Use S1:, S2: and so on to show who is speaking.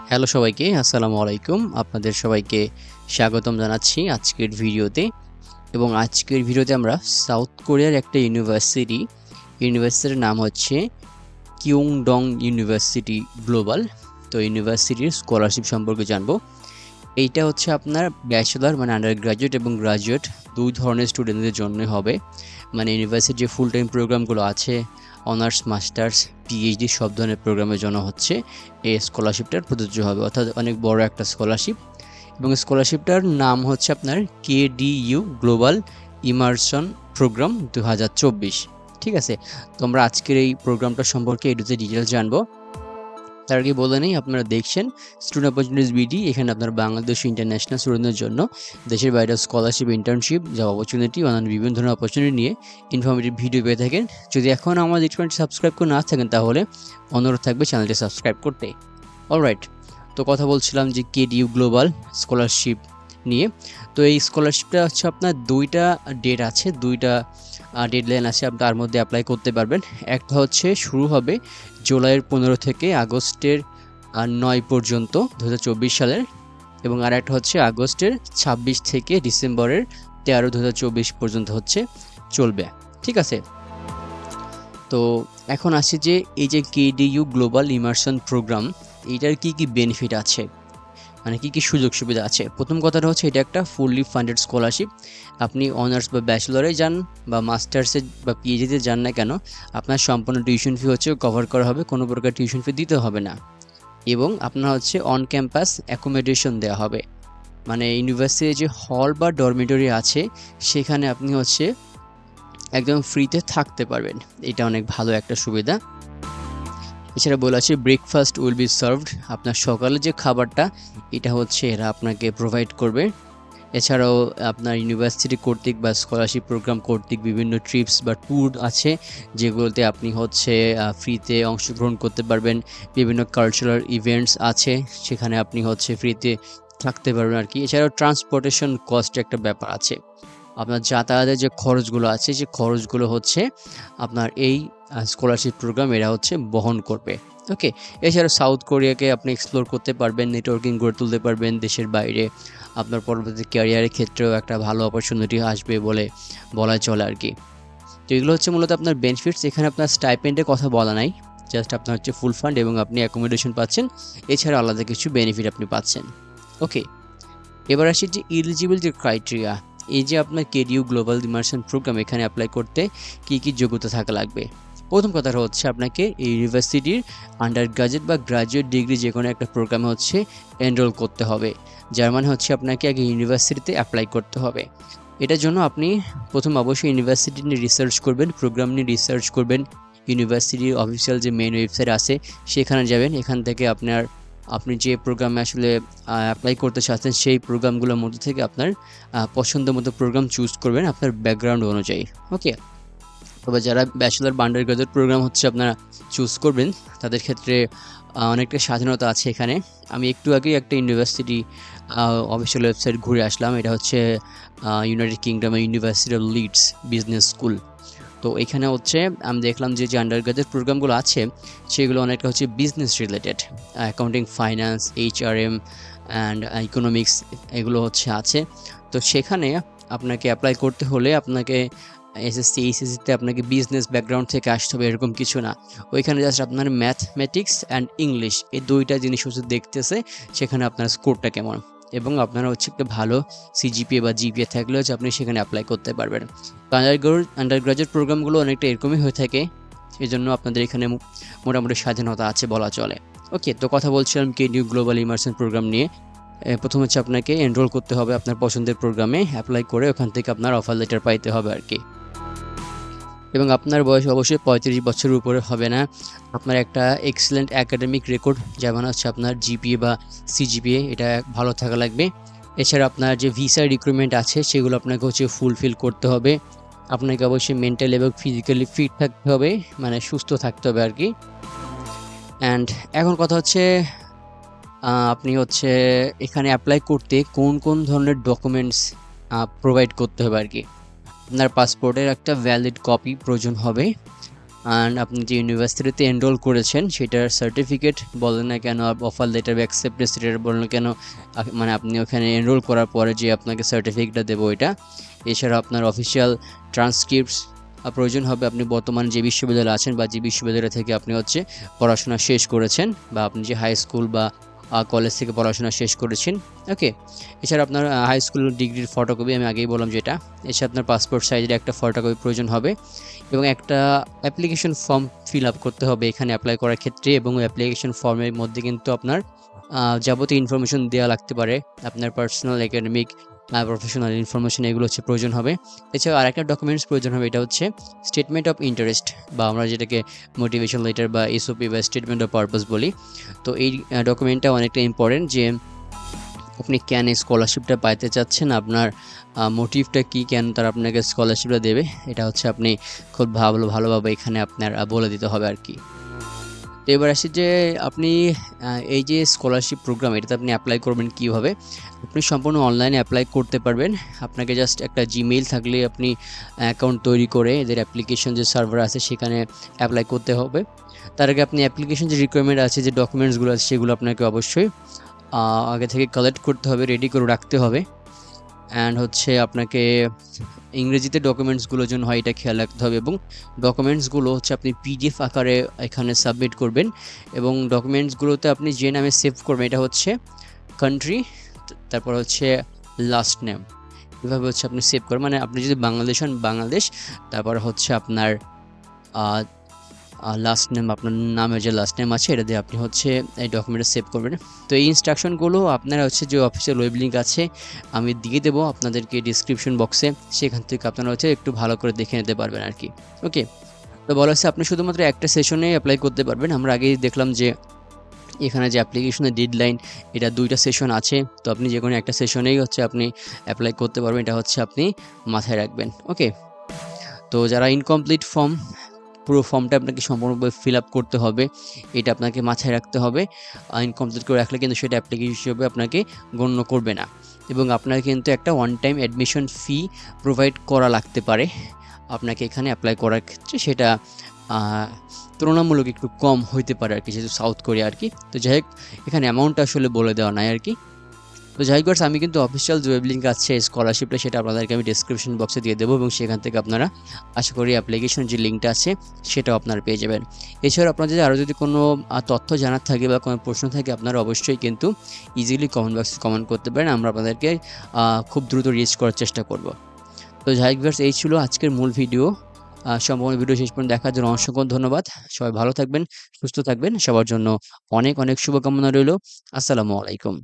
S1: Hello সবাইকে, আসসালামু আলাইকুম। আপনাদের সবাইকে স্বাগতম জানাচ্ছি আজকের ভিডিওতে। এবং আজকের ভিডিওতে আমরা সাউথ কোরিয়ার একটা ইউনিভার্সিটির নাম হচ্ছে কিয়ংডং ইউনিভার্সিটি গ্লোবাল। তো ইউনিভার্সিটির স্কলারশিপ সম্পর্কে জানবো। এইটা হচ্ছে আপনার ব্যাচেলর মানে আন্ডার গ্রাজুয়েট এবং গ্রাজুয়েট দুই ধরনের স্টুডেন্টদের জন্য হবে। মানে ইউনিভার্সিটির যে ফুল টাইম প্রোগ্রামগুলো আছে, অনার্স, মাস্টার্স, পিএইচডি সব ধরনের প্রোগ্রামের জন্য হচ্ছে এই স্কলারশিপটার প্রযোজ্য হবে, অর্থাৎ অনেক বড় একটা স্কলারশিপ। এবং স্কলারশিপটার নাম হচ্ছে আপনার কেডিইউ গ্লোবাল ইমার্সন প্রোগ্রাম 2024। ঠিক আছে, তো আমরা আজকের এই প্রোগ্রামটা সম্পর্কে এটুতে ডিটেলস জানবো। তার আগে বলে নেই, আপনারা দেখছেন স্টুডেন্ট অপরচুনিটিস বিডি। এখানে আপনার বাংলাদেশ ইন্টারন্যাশনাল স্টুডেন্টদের জন্য দেশের বাইরে স্কলারশিপ, ইন্টার্নশিপ, জব অপরচুনিটি, অন্যান্য বিভিন্ন ধরনের অপরচুনিটি নিয়ে ইনফরমেটিভ ভিডিও পেয়ে থাকেন। যদি এখন আমাদের চ্যানেলটি সাবস্ক্রাইব করে না থাকেন তাহলে অনুরোধ থাকবে চ্যানেলটি সাবস্ক্রাইব করতে। অলরাইট, তো কথা বলছিলাম যে কেডিইউ গ্লোবাল স্কলারশিপ নিয়ে। তো এই স্কলারশিপটা হচ্ছে আপনার দুইটা ডেট আছে, দুইটা ডেডলাইন আছে, আপনি তার মধ্যে অ্যাপ্লাই করতে পারবেন। একটা হচ্ছে শুরু হবে জুলাইয়ের 15 থেকে আগস্টের 9 পর্যন্ত 2024 সালের, এবং আর একটা হচ্ছে আগস্টের 26 থেকে ডিসেম্বরের 13 2024 পর্যন্ত হচ্ছে চলবে। ঠিক আছে, তো এখন আসি যে এই যে কেডিইউ গ্লোবাল ইমার্সন প্রোগ্রাম, এইটার কি কি বেনিফিট আছে, মানে কি কি সুযোগ সুবিধা আছে। প্রথম কথাটা হচ্ছে এটা একটা ফুললি ফান্ডেড স্কলারশিপ। আপনি অনার্স বা ব্যাচেলরে যান বা মাস্টার্সে বা পিএইচডিতে যান না কেন, আপনার সম্পূর্ণ টিউশন ফি হচ্ছে কভার করা হবে, কোনো প্রকার টিউশন ফি দিতে হবে না। এবং আপনার হচ্ছে অন ক্যাম্পাস অ্যাকোমোডেশন দেওয়া হবে, মানে ইউনিভার্সিটির যে হল বা ডরমিটরি আছে সেখানে আপনি হচ্ছে একদম ফ্রিতে থাকতে পারবেন। এটা অনেক ভালো একটা সুবিধা। এছাড়া বলা আছে ব্রেকফাস্ট উইল বি সার্ভড, আপনার সকালে যে খাবারটা এটা হচ্ছে এরা আপনাকে প্রোভাইড করবে। এছাড়াও আপনার ইউনিভার্সিটি কর্তৃক বা স্কলারশিপ প্রোগ্রাম কর্তৃক বিভিন্ন ট্রিপস বা ট্যুর আছে, যেগুলোতে আপনি হচ্ছে ফ্রিতে অংশগ্রহণ করতে পারবেন। বিভিন্ন কালচারাল ইভেন্টস আছে, সেখানে আপনি হচ্ছে ফ্রিতে থাকতে পারবেন আর কি। এছাড়াও ট্রান্সপোর্টেশন কস্ট একটা ব্যাপার আছে, আপনার যাতায়াতের যে খরচগুলো আছে যে খরচগুলো হচ্ছে আপনার এই স্কলারশিপ প্রোগ্রাম এরা হচ্ছে বহন করবে। ওকে, এছাড়া সাউথ কোরিয়াকে আপনি এক্সপ্লোর করতে পারবেন, নেটওয়ার্কিং গড়ে তুলতে পারবেন দেশের বাইরে। আপনার পরবর্তী ক্যারিয়ারের ক্ষেত্রেও একটা ভালো অপরচুনিটি আসবে বলে বলা চলে আর কি। তো এগুলো হচ্ছে মূলত আপনার বেনিফিটস। এখানে আপনার স্টাইপেন্ডের কথা বলা নাই, জাস্ট আপনার হচ্ছে ফুল ফান্ড এবং আপনি অ্যাকোমোডেশন পাচ্ছেন, এছাড়া আলাদা কিছু বেনিফিট আপনি পাচ্ছেন। ওকে, এবার আসি যে এলিজিবল যে ক্রাইটেরিয়া, এই যে আপনার কেডিইউ গ্লোবাল ইমার্সন প্রোগ্রাম এখানে অ্যাপ্লাই করতে কি কি যোগ্যতা থাকা লাগবে। প্রথম কথাটা হচ্ছে আপনাকে এই ইউনিভার্সিটির আন্ডার গ্রাজুয়েট বা গ্রাজুয়েট ডিগ্রি যে কোনো একটা প্রোগ্রামে হচ্ছে এনরোল করতে হবে, যার মানে হচ্ছে আপনাকে আগে ইউনিভার্সিটিতে অ্যাপ্লাই করতে হবে। এটার জন্য আপনি প্রথম অবশ্যই ইউনিভার্সিটি নিয়ে রিসার্চ করবেন, প্রোগ্রাম নিয়ে রিসার্চ করবেন। ইউনিভার্সিটির অফিসিয়াল যে মেইন ওয়েবসাইট আছে সেখানে যাবেন, এখান থেকে আপনি যে প্রোগ্রামে আসলে অ্যাপ্লাই করতে চাচ্ছেন সেই প্রোগ্রামগুলোর মধ্যে থেকে আপনার পছন্দ মতো প্রোগ্রাম চুজ করবেন আপনার ব্যাকগ্রাউন্ড অনুযায়ী। ওকে, তবে যারা ব্যাচেলর বা আন্ডার গ্রাজুয়েট প্রোগ্রাম হচ্ছে আপনারা চুজ করবেন, তাদের ক্ষেত্রে অনেকটা স্বাধীনতা আছে এখানে। আমি একটু আগেই একটা ইউনিভার্সিটি অফিসিয়াল ওয়েবসাইট ঘুরে আসলাম, এটা হচ্ছে ইউনাইটেড কিংডমের university of Leeds business school. তো এখানে হচ্ছে আমি দেখলাম যে যে আন্ডার গ্রাজুয়েট প্রোগ্রামগুলো আছে সেগুলো অনেকটা হচ্ছে business related, accounting, finance, HRM and economics এগুলো হচ্ছে আছে। তো সেখানে আপনাকে অ্যাপ্লাই করতে হলে আপনাকে এসএসসি, এইচএসসিতে আপনাকে বিজনেস ব্যাকগ্রাউন্ড থেকে আসতে হবে এরকম কিছু না। ওইখানে জাস্ট আপনার ম্যাথমেটিক্স অ্যান্ড ইংলিশ এই দুইটা জিনিস হচ্ছে দেখতেছে সেখানে আপনার স্কোরটা কেমন, এবং আপনারা হচ্ছে একটা ভালো সিজিপিএ বা জিপিএ থাকলে হচ্ছে আপনি সেখানে অ্যাপ্লাই করতে পারবেন। তো আন্ডার গ্রাজুয়েট প্রোগ্রামগুলো অনেকটা এরকমই হয়ে থাকে, এই জন্য আপনাদের এখানে মোটামুটি স্বাধীনতা আছে বলা চলে। ওকে, তো কথা বলছিলাম কেডিইউ গ্লোবাল ইমার্সন প্রোগ্রাম নিয়ে। প্রথম হচ্ছে আপনাকে এনরোল করতে হবে আপনার পছন্দের প্রোগ্রামে, অ্যাপ্লাই করে ওখান থেকে আপনার অফার লেটার পাইতে হবে আর কি। এবং আপনার বয়স অবশ্যই 35 বছরের উপরে হবে না। আপনার একটা এক্সেলেন্ট একাডেমিক রেকর্ড, যেমন হচ্ছে আপনার জিপিএ বা সিজিপিএ, এটা ভালো থাকা লাগবে। এছাড়া আপনার যে ভিসা রিক্রুটমেন্ট আছে সেগুলো আপনাকে হচ্ছে ফুলফিল করতে হবে। আপনাকে অবশ্যই মেন্টালি এবং ফিজিক্যালি ফিট থাকতে হবে, মানে সুস্থ থাকতে হবে আর কি। অ্যান্ড এখন কথা হচ্ছে আপনি হচ্ছে এখানে অ্যাপ্লাই করতে কোন কোন ধরনের ডকুমেন্টস প্রোভাইড করতে হবে আর কি। আপনার পাসপোর্টের একটা ভ্যালিড কপি প্রয়োজন হবে, অ্যান্ড আপনি যে ইউনিভার্সিটিতে এনরোল করেছেন সেটার সার্টিফিকেট বলেন না কেন, অফার লেটার বা অ্যাকসেপ্টেন্স লেটার বলেন না কেন, মানে আপনি ওখানে এনরোল করার পরে যে আপনাকে সার্টিফিকেটটা দেবো এটা। এছাড়া আপনার অফিসিয়াল ট্রান্সক্রিপ্টস প্রয়োজন হবে, আপনি বর্তমানে যে বিশ্ববিদ্যালয়ে আছেন বা যে বিশ্ববিদ্যালয় থেকে আপনি হচ্ছে পড়াশোনা শেষ করেছেন, বা আপনি যে হাই স্কুল বা কলেজ থেকে পড়াশোনা শেষ করেছেন। ওকে, এছাড়া আপনার হাই স্কুল ডিগ্রির ফটোকপি, আমি আগেই বললাম যেটা। এছাড়া আপনার পাসপোর্ট সাইজের একটা ফটোকপি প্রয়োজন হবে, এবং একটা অ্যাপ্লিকেশন ফর্ম ফিল আপ করতে হবে এখানে অ্যাপ্লাই করার ক্ষেত্রে। এবং অ্যাপ্লিকেশন ফর্মের মধ্যে কিন্তু আপনার যাবতীয় ইনফরমেশন দেওয়া লাগতে পারে, আপনার পার্সোনাল, একাডেমিক, প্রফেশনাল ইনফরমেশন, এগুলো হচ্ছে প্রয়োজন হবে। এছাড়াও আরেকটা ডকুমেন্টস প্রয়োজন হবে, এটা হচ্ছে স্টেটমেন্ট অফ ইন্টারেস্ট, বা আমরা যেটাকে মোটিভেশন লেটার বা এসওপি বা স্টেটমেন্ট অফ পারপাস বলি। তো এই ডকুমেন্টটা অনেকটা ইম্পর্টেন্ট, যে আপনি কেন স্কলারশিপটা পাইতে চাচ্ছেন, আপনার মোটিভটা কি, কেন তারা আপনাকে স্কলারশিপটা দেবে, এটা হচ্ছে আপনি খুব ভালোভাবে এখানে আপনার বলে দিতে হবে আর কি। তো এবার আসি যে আপনি এই যে স্কলারশিপ প্রোগ্রাম, এটাতে আপনি অ্যাপ্লাই করবেন কীভাবে। আপনি সম্পূর্ণ অনলাইনে অ্যাপ্লাই করতে পারবেন। আপনাকে জাস্ট একটা জিমেইল থাকলে আপনি অ্যাকাউন্ট তৈরি করে এদের অ্যাপ্লিকেশন যে সার্ভার আছে সেখানে অ্যাপ্লাই করতে হবে। তার আগে আপনি অ্যাপ্লিকেশন যে রিকোয়ারমেন্ট আছে, যে ডকুমেন্টসগুলো আছে, সেগুলো আপনাকে অবশ্যই আগে থেকে কালেক্ট করতে হবে, রেডি করে রাখতে হবে। অ্যান্ড হচ্ছে আপনাকে ইংরেজিতে ডকুমেন্টসগুলোর জন্য হয় এটা খেয়াল রাখতে হবে, এবং ডকুমেন্টসগুলো হচ্ছে আপনি পিডিএফ আকারে এখানে সাবমিট করবেন। এবং ডকুমেন্টসগুলোতে আপনি যে নামে সেভ করবেন, এটা হচ্ছে কান্ট্রি, তারপর হচ্ছে লাস্ট নেম, এভাবে হচ্ছে আপনি সেভ করবেন। মানে আপনি যদি বাংলাদেশ হন বাংলাদেশ, তারপর হচ্ছে আপনার লাস্ট নেম, আপনার নামের যে লাস্ট নেম আছে এটা দিয়ে আপনি হচ্ছে এই ডকুমেন্টে সেভ করবেন। তো এই ইনস্ট্রাকশনগুলো আপনারা হচ্ছে যে অফিসিয়াল ওয়েব লিঙ্ক আছে আমি দিয়ে দেবো আপনাদেরকে ডিসক্রিপশন বক্সে, সেখান থেকে আপনারা হচ্ছে একটু ভালো করে দেখে নিতে পারবেন আর কি। ওকে, তো বলা হচ্ছে আপনি শুধুমাত্র একটা সেশনে অ্যাপ্লাই করতে পারবেন। আমরা আগেই দেখলাম যে এখানে যে অ্যাপ্লিকেশনের ডেডলাইন, এটা 2টা সেশন আছে, তো আপনি যে কোনো একটা সেশনেই হচ্ছে আপনি অ্যাপ্লাই করতে পারবেন, এটা হচ্ছে আপনি মাথায় রাখবেন। ওকে, তো যারা ইনকমপ্লিট ফর্ম, পুরো ফর্মটা আপনাকে সম্পূর্ণভাবে ফিল আপ করতে হবে, এটা আপনাকে মাথায় রাখতে হবে। ইনকমপ্লিট করে রাখলে কিন্তু সেটা অ্যাপ্লিকেশন হিসেবে আপনাকে গণ্য করবে না, এবং আপনাকে কিন্তু একটা ওয়ান টাইম অ্যাডমিশন ফি প্রোভাইড করা লাগতে পারে আপনাকে এখানে অ্যাপ্লাই করার ক্ষেত্রে। সেটা তুলনামূলক একটু কম হইতে পারে আর কি, যেহেতু সাউথ কোরিয়া আর কি। তো যাই হোক, এখানে অ্যামাউন্টটা আসলে বলে দেওয়া নাই আর কি। তো যাই হোক, আমি কিন্তু অফিসিয়াল যে ওয়েব লিঙ্ক আছে স্কলারশিপটা, সেটা আপনাদেরকে আমি ডিসক্রিপশন বক্সে দিয়ে দেবো, এবং সেখান থেকে আপনারা আশা করি অ্যাপ্লিকেশন যে লিঙ্কটা আছে সেটাও আপনারা পেয়ে যাবেন। এছাড়াও আপনার যদি আরও যদি কোনো তথ্য জানার থাকে বা কোনো প্রশ্ন থাকে, আপনারা অবশ্যই কিন্তু ইজিলি কমেন্ট বক্সে কমেন্ট করতে পারেন, আমরা আপনাদেরকে খুব দ্রুত রিচ করার চেষ্টা করব। তো যাই হোক, এই ছিল আজকের মূল ভিডিও। সম্পূর্ণ ভিডিও শেষ পর্যন্ত দেখার জন্য অসংখ্য ধন্যবাদ। সবাই ভালো থাকবেন, সুস্থ থাকবেন, সবার জন্য অনেক অনেক শুভকামনা রইল। আসসালামু আলাইকুম।